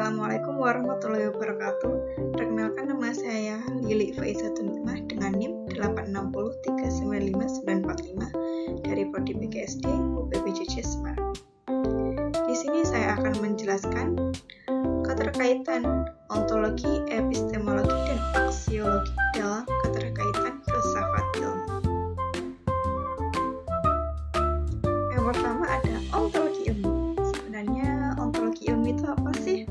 Assalamualaikum warahmatullahi wabarakatuh. Perkenalkan, nama saya Lili Faizatun Nikmah dengan NIM 860395945 dari Prodi PGSD UPBJJ Semarang. Di sini saya akan menjelaskan keterkaitan ontologi, epistemologi, dan aksiologi dalam keterkaitan filsafat ilmu. Yang pertama ada ontologi ilmu. Sebenarnya ontologi ilmu itu apa sih?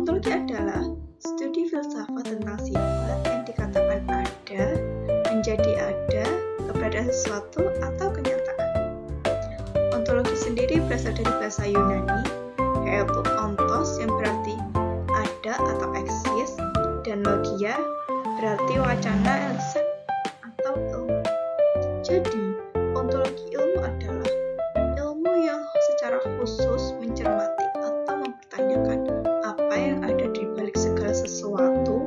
Ontologi adalah studi filsafat tentang sifat yang dikatakan ada, menjadi ada, keberadaan sesuatu, atau kenyataan. Ontologi sendiri berasal dari bahasa Yunani, yaitu ontos yang berarti ada atau eksis, dan logia berarti wacana, lisan, atau ilmu. Jadi, ontologi ilmu adalah ilmu yang secara khusus mencermati atau mempertanyakan apa yang ada di balik segala sesuatu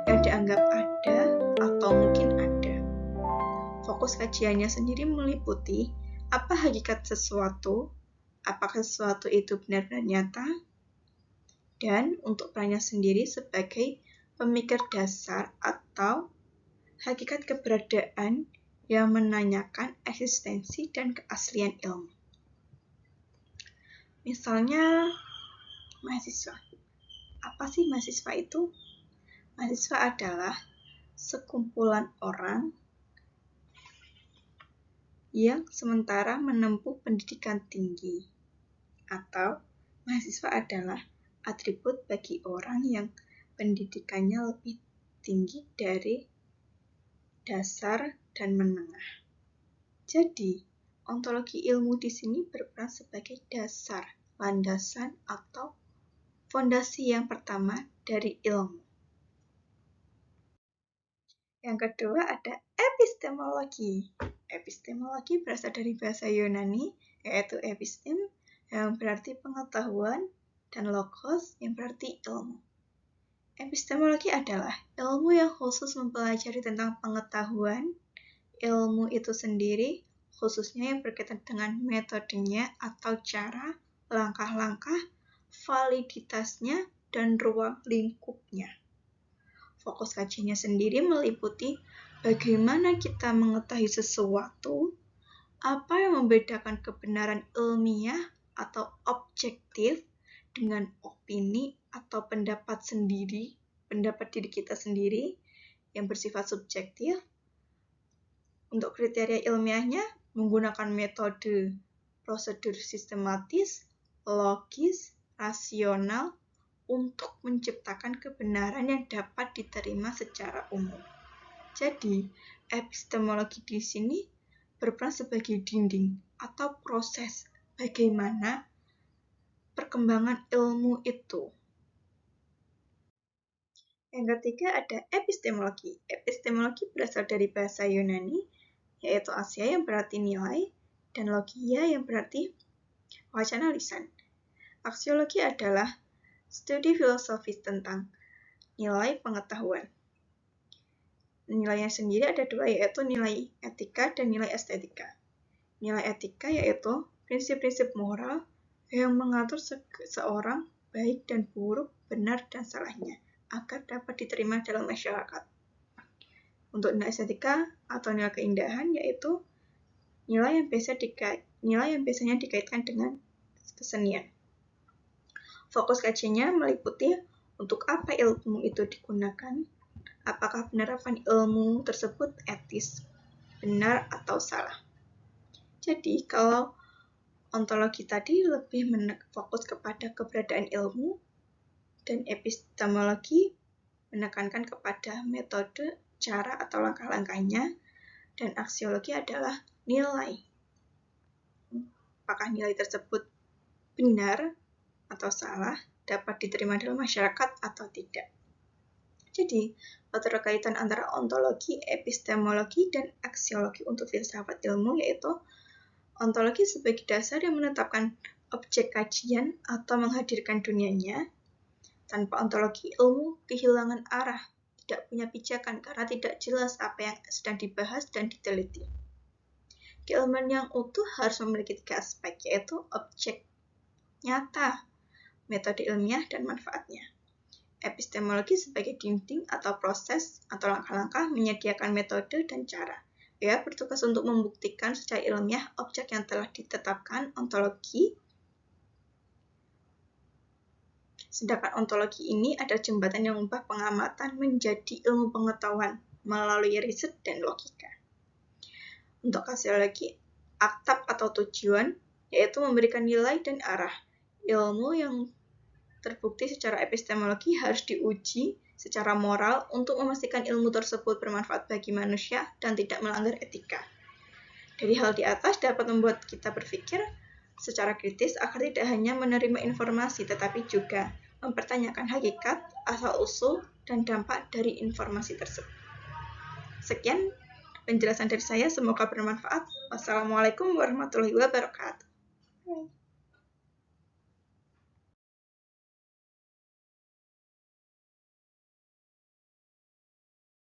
yang dianggap ada atau mungkin ada. Fokus kajiannya sendiri meliputi apa hakikat sesuatu, apakah sesuatu itu benar-benar nyata, dan untuk perannya sendiri sebagai pemikir dasar atau hakikat keberadaan yang menanyakan eksistensi dan keaslian ilmu. Misalnya, mahasiswa. Apa sih mahasiswa itu? Mahasiswa adalah sekumpulan orang yang sementara menempuh pendidikan tinggi, atau mahasiswa adalah atribut bagi orang yang pendidikannya lebih tinggi dari dasar dan menengah. Jadi, ontologi ilmu di sini berperan sebagai dasar, landasan, atau fondasi yang pertama dari ilmu. Yang kedua ada epistemologi. Epistemologi berasal dari bahasa Yunani, yaitu epistem, yang berarti pengetahuan, dan logos, yang berarti ilmu. Epistemologi adalah ilmu yang khusus mempelajari tentang pengetahuan, ilmu itu sendiri, khususnya yang berkaitan dengan metodenya atau cara, langkah-langkah, validitasnya, dan ruang lingkupnya. Fokus kajiannya sendiri meliputi bagaimana kita mengetahui sesuatu, apa yang membedakan kebenaran ilmiah atau objektif dengan opini atau pendapat diri kita sendiri yang bersifat subjektif. Untuk kriteria ilmiahnya menggunakan metode prosedur sistematis, logis, rasional untuk menciptakan kebenaran yang dapat diterima secara umum. Jadi, epistemologi di sini berperan sebagai dinding atau proses bagaimana perkembangan ilmu itu. Yang ketiga ada epistemologi. Epistemologi berasal dari bahasa Yunani, yaitu asia yang berarti nilai, dan logia yang berarti wacana lisan. Aksiologi adalah studi filosofis tentang nilai pengetahuan. Nilainya sendiri ada dua, yaitu nilai etika dan nilai estetika. Nilai etika yaitu prinsip-prinsip moral yang mengatur seorang baik dan buruk, benar dan salahnya, agar dapat diterima dalam masyarakat. Untuk nilai estetika atau nilai keindahan yaitu nilai yang biasanya dikaitkan dengan kesenian. Fokus kajiannya meliputi untuk apa ilmu itu digunakan, apakah penerapan ilmu tersebut etis, benar atau salah. Jadi, kalau ontologi tadi lebih fokus kepada keberadaan ilmu, dan epistemologi menekankan kepada metode, cara atau langkah-langkahnya, dan aksiologi adalah nilai. Apakah nilai tersebut benar atau salah, dapat diterima dalam masyarakat atau tidak. Jadi, keterkaitan antara ontologi, epistemologi, dan aksiologi untuk filsafat ilmu yaitu ontologi sebagai dasar yang menetapkan objek kajian atau menghadirkan dunianya. Tanpa ontologi, ilmu kehilangan arah, tidak punya pijakan karena tidak jelas apa yang sedang dibahas dan diteliti. Keilmuan yang utuh harus memiliki tiga aspek, yaitu objek nyata, metode ilmiah, dan manfaatnya. Epistemologi sebagai dinding atau proses atau langkah-langkah menyediakan metode dan cara. Ia bertugas untuk membuktikan secara ilmiah objek yang telah ditetapkan ontologi. Sedangkan ontologi ini adalah jembatan yang mengubah pengamatan menjadi ilmu pengetahuan melalui riset dan logika. Untuk hasilologi, aktab atau tujuan, yaitu memberikan nilai dan arah. Ilmu yang terbukti secara epistemologi harus diuji secara moral untuk memastikan ilmu tersebut bermanfaat bagi manusia dan tidak melanggar etika. Dari hal di atas dapat membuat kita berpikir secara kritis agar tidak hanya menerima informasi, tetapi juga mempertanyakan hakikat, asal-usul, dan dampak dari informasi tersebut. Sekian penjelasan dari saya, semoga bermanfaat. Wassalamualaikum warahmatullahi wabarakatuh.